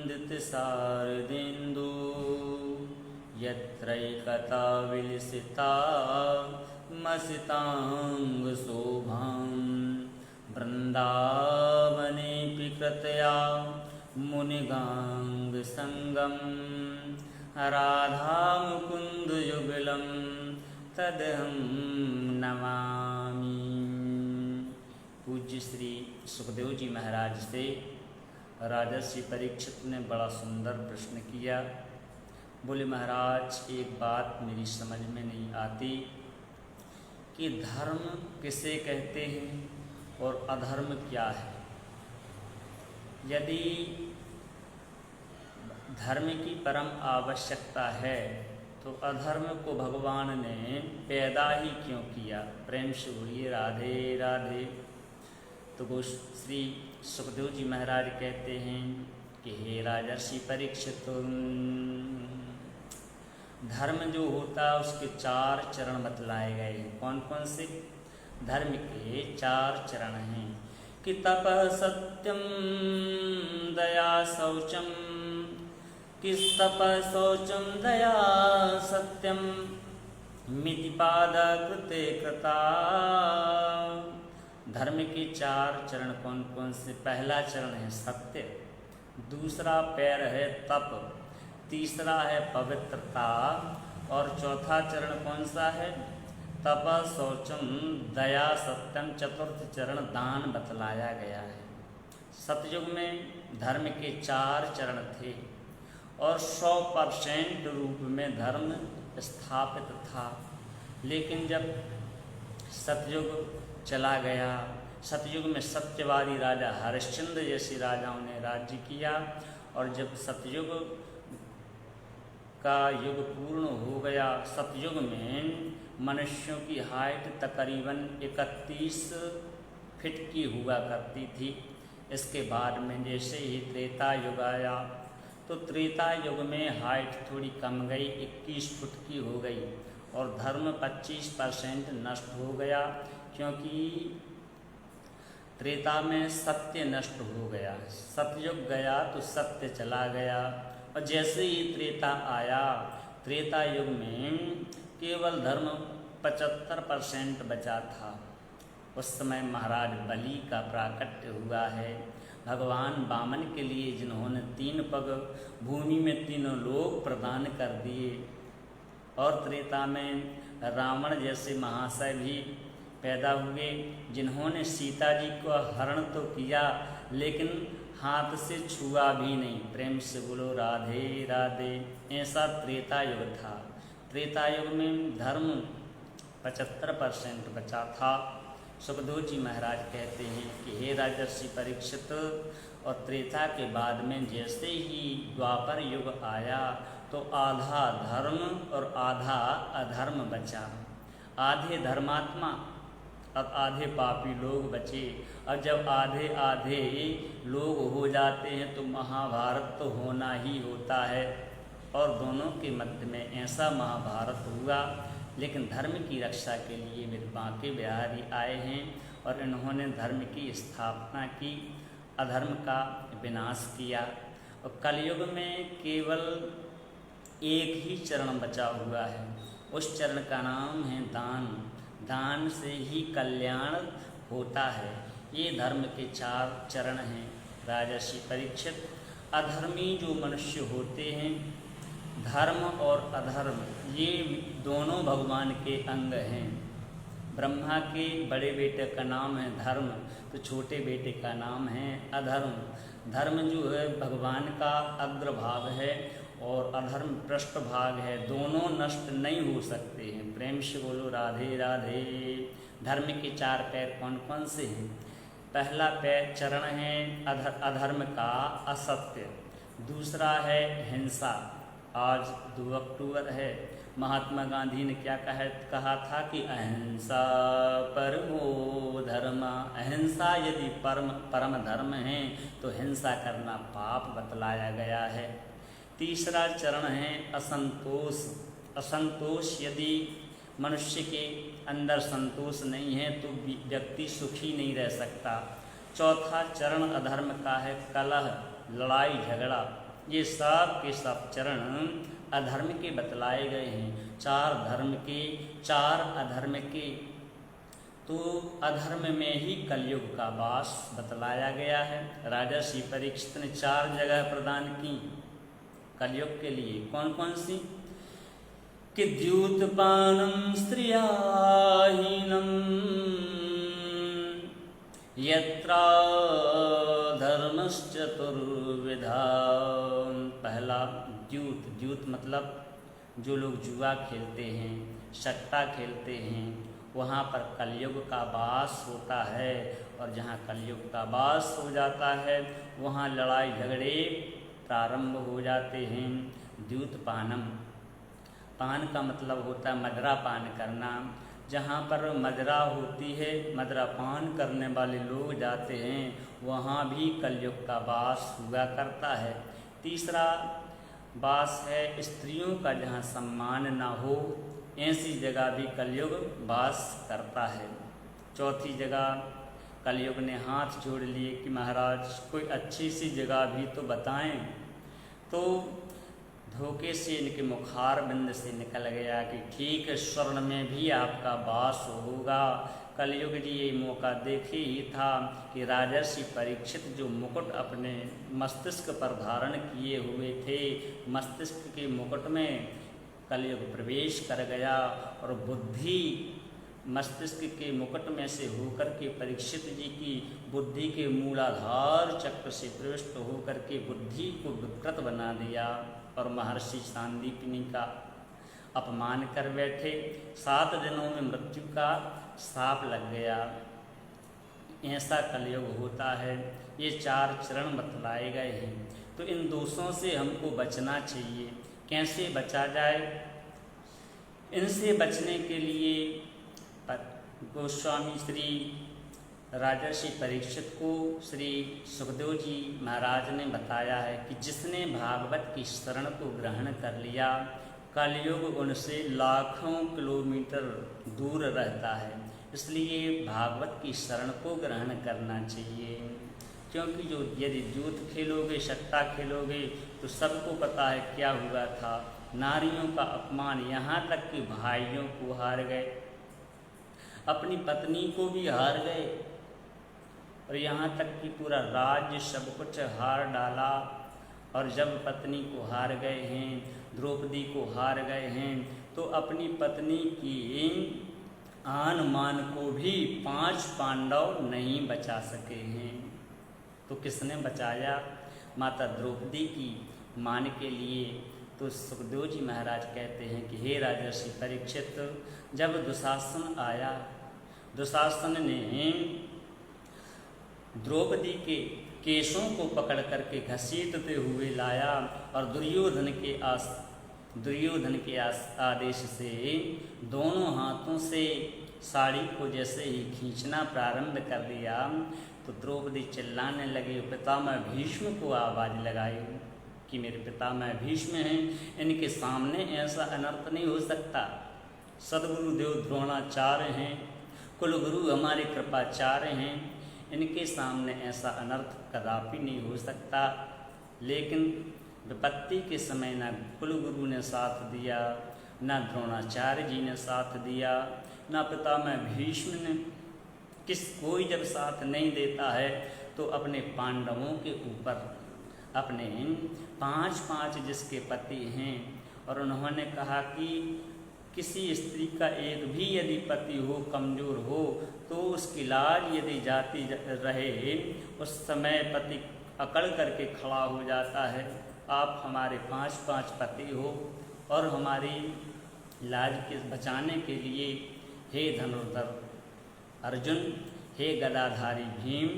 वन्दितशारदेन्दु यत्रैकता विलसिता मसिताङ्गशोभां वृन्दावनेऽपि कृतया मुनिगाङ्गसङ्गं राधामुकुन्दयुगलं तदहं नमामि। पूज्य श्री सुखदेव जी महाराज से राजर्षि परीक्षित ने बड़ा सुंदर प्रश्न किया। बोले महाराज, एक बात मेरी समझ में नहीं आती कि धर्म किसे कहते हैं और अधर्म क्या है। यदि धर्म की परम आवश्यकता है तो अधर्म को भगवान ने पैदा ही क्यों किया। प्रेम से बोलिए राधे राधे। तो वो श्री सुखदेव जी महाराज कहते हैं कि हे राजर्षि परीक्षित, धर्म जो होता है उसके 4 चरण बतलाए गए हैं। कौन कौन से? धर्म के 4 चरण हैं कि तपः सत्यम दया शौचम, कि तपः शौचम दया सत्यम मिति पादा कृते कृता। धर्म के 4 चरण कौन कौन से? पहला चरण है सत्य, दूसरा पैर है तप, तीसरा है पवित्रता और चौथा चरण कौन सा है? तप शौचम दया सत्यम। चतुर्थ चरण दान बतलाया गया है। सतयुग में धर्म के 4 चरण थे और 100% रूप में धर्म स्थापित था। लेकिन जब सतयुग चला गया, सतयुग में सत्यवादी राजा हरिश्चंद्र जैसे राजाओं ने राज्य किया और जब सतयुग का युग पूर्ण हो गया, सतयुग में मनुष्यों की हाइट तकरीबन 31 फीट की हुआ करती थी। इसके बाद में जैसे ही त्रेता युग आया तो त्रेता युग में हाइट थोड़ी कम गई, 21 फुट की हो गई और धर्म 25% नष्ट हो गया, क्योंकि त्रेता में सत्य नष्ट हो गया। सतयुग गया तो सत्य चला गया और जैसे ही त्रेता आया, त्रेता युग में केवल धर्म 75% बचा था। उस समय महाराज बलि का प्राकट्य हुआ है। भगवान वामन के लिए जिन्होंने 3 पग भूमि में 3 लोक प्रदान कर दिए और त्रेता में रावण जैसे महाशय भी पैदा हुए जिन्होंने सीता जी को हरण तो किया लेकिन हाथ से छुआ भी नहीं। प्रेम से बोलो राधे राधे। ऐसा त्रेता युग था। त्रेता युग में धर्म 75% बचा था। सुखदेव जी महाराज कहते हैं कि हे राजर्षि परीक्षित, और त्रेता के बाद में जैसे ही द्वापर युग आया तो आधा धर्म और आधा अधर्म बचा। आधे धर्मात्मा और आधे पापी लोग बचे। और जब आधे आधे लोग हो जाते हैं तो महाभारत तो होना ही होता है और दोनों के मध्य में ऐसा महाभारत हुआ। लेकिन धर्म की रक्षा के लिए मेरे बांके बिहारी आए हैं और इन्होंने धर्म की स्थापना की, अधर्म का विनाश किया। और कलयुग में केवल एक ही चरण बचा हुआ है, उस चरण का नाम है दान। दान से ही कल्याण होता है। ये धर्म के 4 चरण हैं राजर्षि परीक्षित। अधर्मी जो मनुष्य होते हैं, धर्म और अधर्म ये दोनों भगवान के अंग हैं। ब्रह्मा के बड़े बेटे का नाम है धर्म, तो छोटे बेटे का नाम है अधर्म। धर्म जो है भगवान का अग्रभाग है और अधर्म पृष्ठभाग है। दोनों नष्ट नहीं हो सकते हैं। प्रेम से बोलो राधे राधे। धर्म के 4 पैर कौन कौन से हैं? पहला पैर चरण है अधर्म का असत्य, दूसरा है हिंसा। आज 2 अक्टूबर है। महात्मा गांधी ने क्या कहा था कि अहिंसा परमो धर्म। अहिंसा यदि परम धर्म है तो हिंसा करना पाप बतलाया गया है। तीसरा चरण है असंतोष। असंतोष, यदि मनुष्य के अंदर संतोष नहीं है तो व्यक्ति सुखी नहीं रह सकता। चौथा चरण अधर्म का है कलह, लड़ाई झगड़ा। ये सब के सब चरण अधर्म के बतलाए गए हैं। 4 धर्म के 4 अधर्म के, तो अधर्म में ही कलयुग का वास बतलाया गया है। राजर्षि परीक्षित ने 4 जगह प्रदान की कलयुग के लिए। कौन कौन सी? कि द्यूतपानम स्त्रियाहीनम यत्रा धर्मश्चतुर्विधा। पहला द्यूत, द्यूत मतलब जो लोग जुआ खेलते हैं, सट्टा खेलते हैं, वहाँ पर कलयुग का वास होता है। और जहाँ कलयुग का वास हो जाता है वहाँ लड़ाई झगड़े प्रारंभ हो जाते हैं। द्यूतपानम, पान का मतलब होता है मदिरा पान करना। जहाँ पर मदिरा होती है, मदिरा पान करने वाले लोग जाते हैं, वहाँ भी कलयुग का वास हुआ करता है। तीसरा वास है स्त्रियों का, जहाँ सम्मान ना हो ऐसी जगह भी कलयुग वास करता है। चौथी जगह कलयुग ने हाथ जोड़ लिए कि महाराज कोई अच्छी सी जगह भी तो बताएं। तो धोखे से इनके मुखार बिंद से निकल गया कि ठीक है, स्वर्ण में भी आपका वास होगा। कलयुग जी ये मौका देखे ही था कि राजर्षि परीक्षित जो मुकुट अपने मस्तिष्क पर धारण किए हुए थे, मस्तिष्क के मुकुट में कलयुग प्रवेश कर गया और बुद्धि मस्तिष्क के मुकुट में से होकर के परीक्षित जी की बुद्धि के मूलाधार चक्र से प्रविष्ट होकर के बुद्धि को विकृत बना दिया और महर्षि सांदीपनी का अपमान कर बैठे। 7 दिनों में मृत्यु का शाप लग गया। ऐसा कलयुग होता है। ये 4 चरण बतलाए गए हैं। तो इन दोषों से हमको बचना चाहिए। कैसे बचा जाए? इनसे बचने के लिए गोस्वामी श्री राजर्षि परीक्षित को श्री सुखदेव जी महाराज ने बताया है कि जिसने भागवत की शरण को ग्रहण कर लिया, कलयुग उनसे लाखों किलोमीटर दूर रहता है। इसलिए भागवत की शरण को ग्रहण करना चाहिए। क्योंकि जो यदि जूत खेलोगे, सट्टा खेलोगे, तो सबको पता है क्या हुआ था। नारियों का अपमान, यहाँ तक कि भाइयों को हार गए, अपनी पत्नी को भी हार गए, और यहाँ तक कि पूरा राज्य सब कुछ हार डाला। और जब पत्नी को हार गए हैं, द्रौपदी को हार गए हैं, तो अपनी पत्नी की आन मान को भी 5 पांडव नहीं बचा सके हैं। तो किसने बचाया? माता द्रौपदी की मान के लिए। तो सुखदेव जी महाराज कहते हैं कि हे राजर्षि परीक्षित, जब दुशासन आया, दुशासन ने द्रौपदी के केशों को पकड़ करके घसीटते हुए लाया और दुर्योधन के आदेश से दोनों हाथों से साड़ी को जैसे ही खींचना प्रारंभ कर दिया, तो द्रौपदी चिल्लाने लगे, पितामह भीष्म को आवाज़ लगाई कि मेरे पितामह भीष्म हैं, इनके सामने ऐसा अनर्थ नहीं हो सकता। सद्गुरुदेव द्रोणाचार्य हैं, कुलगुरु हमारे कृपाचार्य हैं, इनके सामने ऐसा अनर्थ कदापि नहीं हो सकता। लेकिन विपत्ति के समय न कुलगुरु ने साथ दिया, न द्रोणाचार्य जी ने साथ दिया, न पितामह भीष्म ने। कोई जब साथ नहीं देता है तो अपने पांडवों के ऊपर अपने 5 जिसके पति हैं, और उन्होंने कहा कि किसी स्त्री का एक भी यदि पति हो, कमज़ोर हो, तो उसकी लाज यदि जाती रहे, उस समय पति अकड़ करके खड़ा हो जाता है। आप हमारे 5 पति हो और हमारी लाज के बचाने के लिए हे धनुर्धर अर्जुन, हे गदाधारी भीम,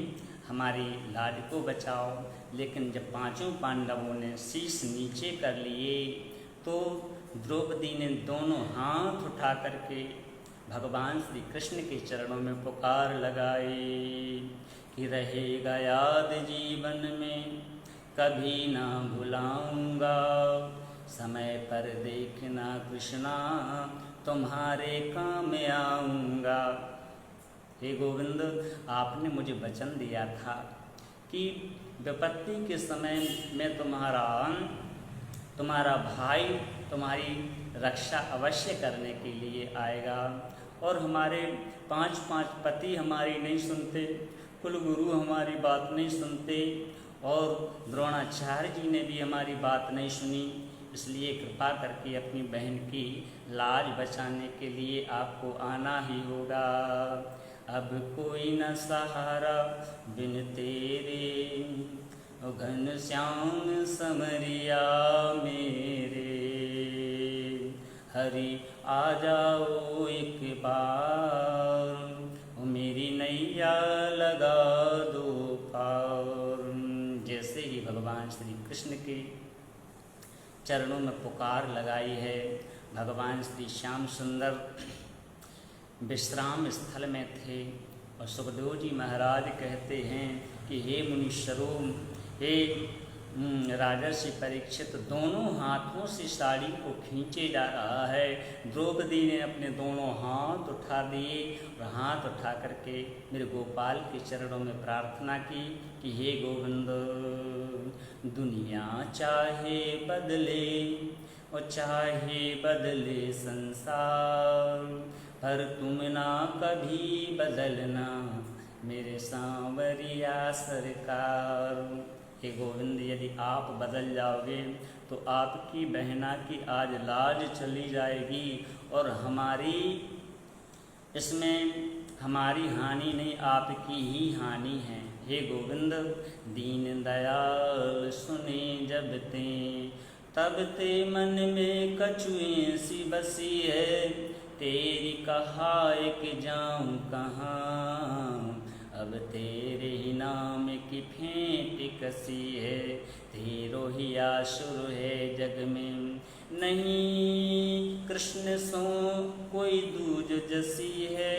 हमारी लाज को बचाओ। लेकिन जब 5 पांडवों ने शीश नीचे कर लिए, तो द्रौपदी ने दोनों हाथ उठा करके भगवान श्री कृष्ण के चरणों में पुकार लगाई कि रहेगा याद जीवन में, कभी ना भुलाऊंगा, समय पर देखना कृष्णा, तुम्हारे काम आऊँगा। हे गोविंद, आपने मुझे वचन दिया था कि विपत्ति के समय में तुम्हारा भाई तुम्हारी रक्षा अवश्य करने के लिए आएगा। और हमारे 5 पति हमारी नहीं सुनते, कुलगुरु हमारी बात नहीं सुनते, और द्रोणाचार्य जी ने भी हमारी बात नहीं सुनी। इसलिए कृपा करके अपनी बहन की लाज बचाने के लिए आपको आना ही होगा। अब कोई न सहारा बिन तेरे, घनश्याम समरिया मेरे। हरि आ जाओ एक बार, मेरी नैया लगा दो पार। जैसे ही भगवान श्री कृष्ण के चरणों में पुकार लगाई है, भगवान श्री श्याम सुंदर विश्राम स्थल में थे और सुखदेव जी महाराज कहते हैं कि हे मुनीश्वरों, हे राजर्षि परीक्षित, दोनों हाथों से साड़ी को खींचे जा रहा है। द्रौपदी ने अपने दोनों हाथ उठा दिए और हाथ उठा करके मेरे गोपाल के चरणों में प्रार्थना की कि हे गोविंद, दुनिया चाहे बदले और चाहे बदले संसार, पर तुम ना कभी बदलना मेरे सांवरिया सरकार। हे गोविंद, यदि आप बदल जाओगे तो आपकी बहना की आज लाज चली जाएगी और इसमें हमारी हानि नहीं, आपकी ही हानि है। हे गोविंद, दीन दयाल सुने जब ते, तब ते मन में कछुए सी बसी है। तेरी कहा एक जाऊं कहाँ, अब तेरे ही नाम की फेंट कसी है। तेरो ही आशुर है जग में, नहीं कृष्ण सो कोई दूज जसी है।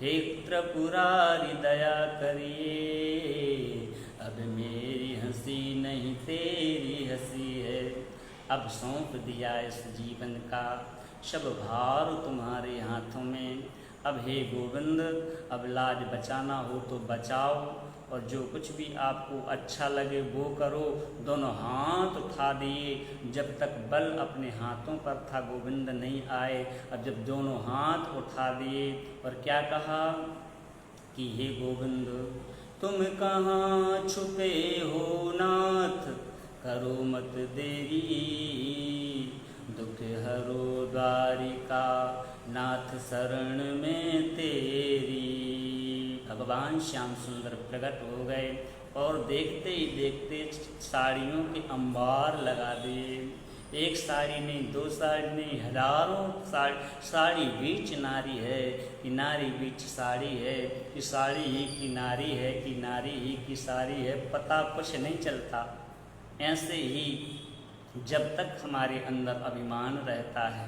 हे त्रिपुरारी दया करिए, अब मेरी हंसी नहीं तेरी हंसी है। अब सौंप दिया इस जीवन का सब भार तुम्हारे हाथों में। अब हे गोविंद, अब लाज बचाना हो तो बचाओ और जो कुछ भी आपको अच्छा लगे वो करो। दोनों हाथ उठा दिए, जब तक बल अपने हाथों पर था गोविंद नहीं आए। अब जब दोनों हाथ उठा दिए और क्या कहा कि हे गोविंद, तुम कहाँ छुपे हो नाथ, करो मत देरी, दुख हरो द्वारिका नाथ शरण में तेरी। भगवान श्याम सुंदर प्रकट हो गए और देखते ही देखते साड़ियों के अंबार लगा दिए। एक साड़ी नहीं, 2 साड़ी नहीं, हजारों साड़ी बीच नारी है कि नारी बीच साड़ी है कि साड़ी ही की नारी है कि नारी ही की साड़ी है, पता कुछ नहीं चलता। ऐसे ही जब तक हमारे अंदर अभिमान रहता है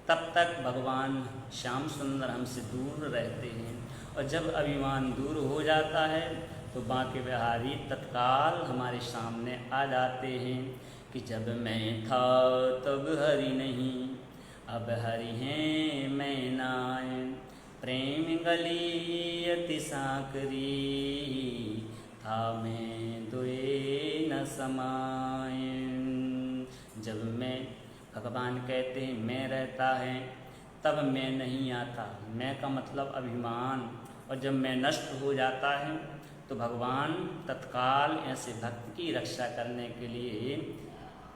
तब तक भगवान श्याम सुंदर हमसे दूर रहते हैं, और जब अभिमान दूर हो जाता है तो बांके बिहारी तत्काल हमारे सामने आ जाते हैं कि जब मैं था तब हरि नहीं, अब हरि हैं मैं नाय। प्रेम गली अति साकरी, था मैं दुए न समाय। जब मैं, भगवान कहते हैं मैं रहता है तब मैं नहीं आता। मैं का मतलब अभिमान, और जब मैं नष्ट हो जाता है तो भगवान तत्काल ऐसे भक्त की रक्षा करने के लिए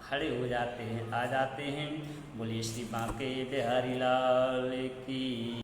खड़े हो जाते हैं, आ जाते हैं। बोलिए श्री बांके बिहारी लाल की।